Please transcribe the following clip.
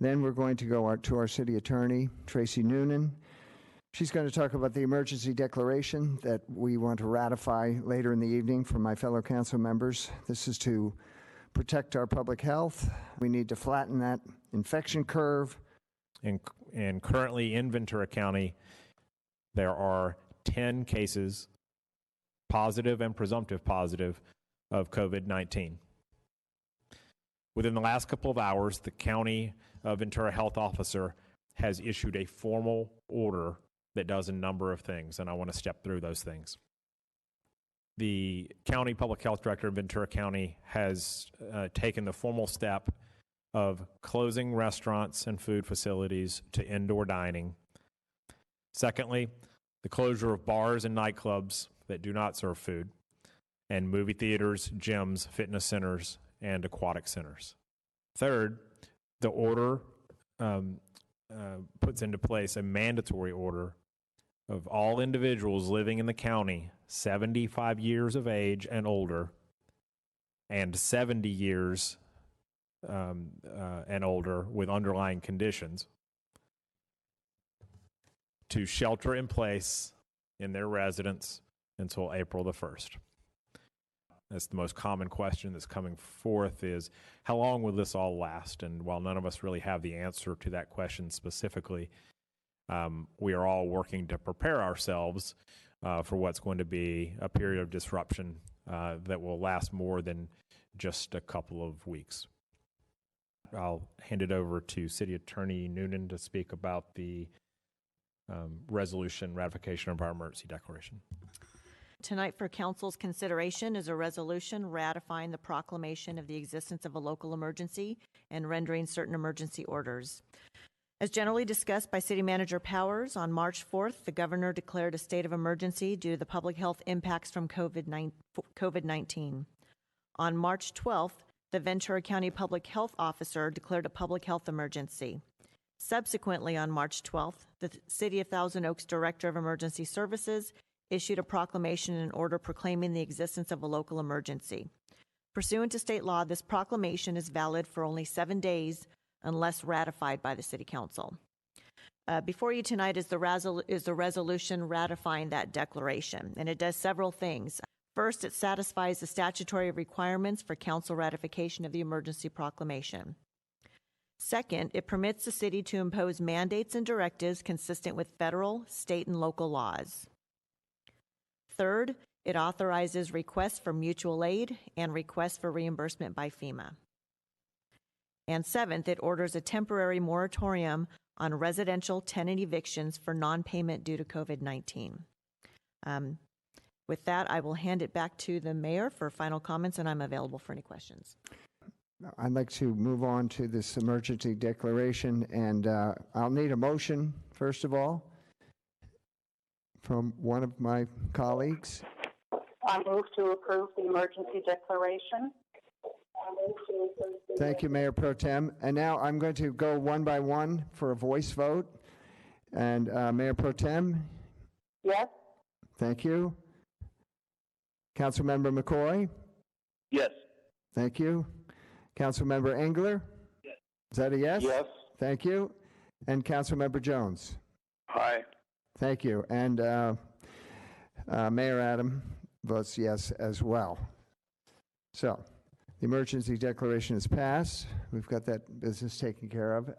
Then we're going to go to our city attorney, Tracy Noonan. She's going to talk about the emergency declaration that we want to ratify later in the evening for my fellow council members. This is to protect our public health. We need to flatten that infection curve. And currently in Ventura County, there are 10 cases, positive and presumptive positive, of COVID-19. Within the last couple of hours, the County Ventura Health Officer has issued a formal order that does a number of things, and I want to step through those things. The County Public Health Director of Ventura County has taken the formal step of closing restaurants and food facilities to indoor dining. Secondly, the closure of bars and nightclubs that do not serve food, and movie theaters, gyms, fitness centers, and aquatic centers. Third, the order puts into place a mandatory order of all individuals living in the county 75 years of age and older and 70 years and older with underlying conditions to shelter in place in their residence until April the 1st. That's the most common question that's coming forth is, how long will this all last? And while none of us really have the answer to that question specifically, we are all working to prepare ourselves for what's going to be a period of disruption that will last more than just a couple of weeks. I'll hand it over to City Attorney Noonan to speak about the resolution ratification of our emergency declaration. Tonight for Council's consideration is a resolution ratifying the proclamation of the existence of a local emergency and rendering certain emergency orders. As generally discussed by City Manager Powers, on March 4th, the Governor declared a state of emergency due to the public health impacts from COVID-19. On March 12th, the Ventura County Public Health Officer declared a public health emergency. Subsequently, on March 12th, the City of Thousand Oaks Director of Emergency Services issued a proclamation and order proclaiming the existence of a local emergency. Pursuant to state law, this proclamation is valid for only 7 days unless ratified by the City Council. Before you tonight is the resolution ratifying that declaration, and it does several things. First, it satisfies the statutory requirements for council ratification of the emergency proclamation. Second, it permits the city to impose mandates and directives consistent with federal, state, and local laws. Third, it authorizes requests for mutual aid and requests for reimbursement by FEMA. And seventh, it orders a temporary moratorium on residential tenant evictions for non-payment due to COVID-19. With that, I will hand it back to the mayor for final comments, and I'm available for any questions. I'd like to move on to this emergency declaration, and I'll need a motion, first of all, from one of my colleagues. I move to approve the emergency declaration. Thank you, Mayor Pro Tem. And now I'm going to go one by one for a voice vote. And Mayor Pro Tem? Yes. Thank you. Councilmember McCoy? Yes. Thank you. Councilmember Engler? Yes. Is that a yes? Yes. Thank you. And Councilmember Jones? Aye. Thank you. And Mayor Adam votes yes as well. So the emergency declaration is passed. We've got that business taken care of.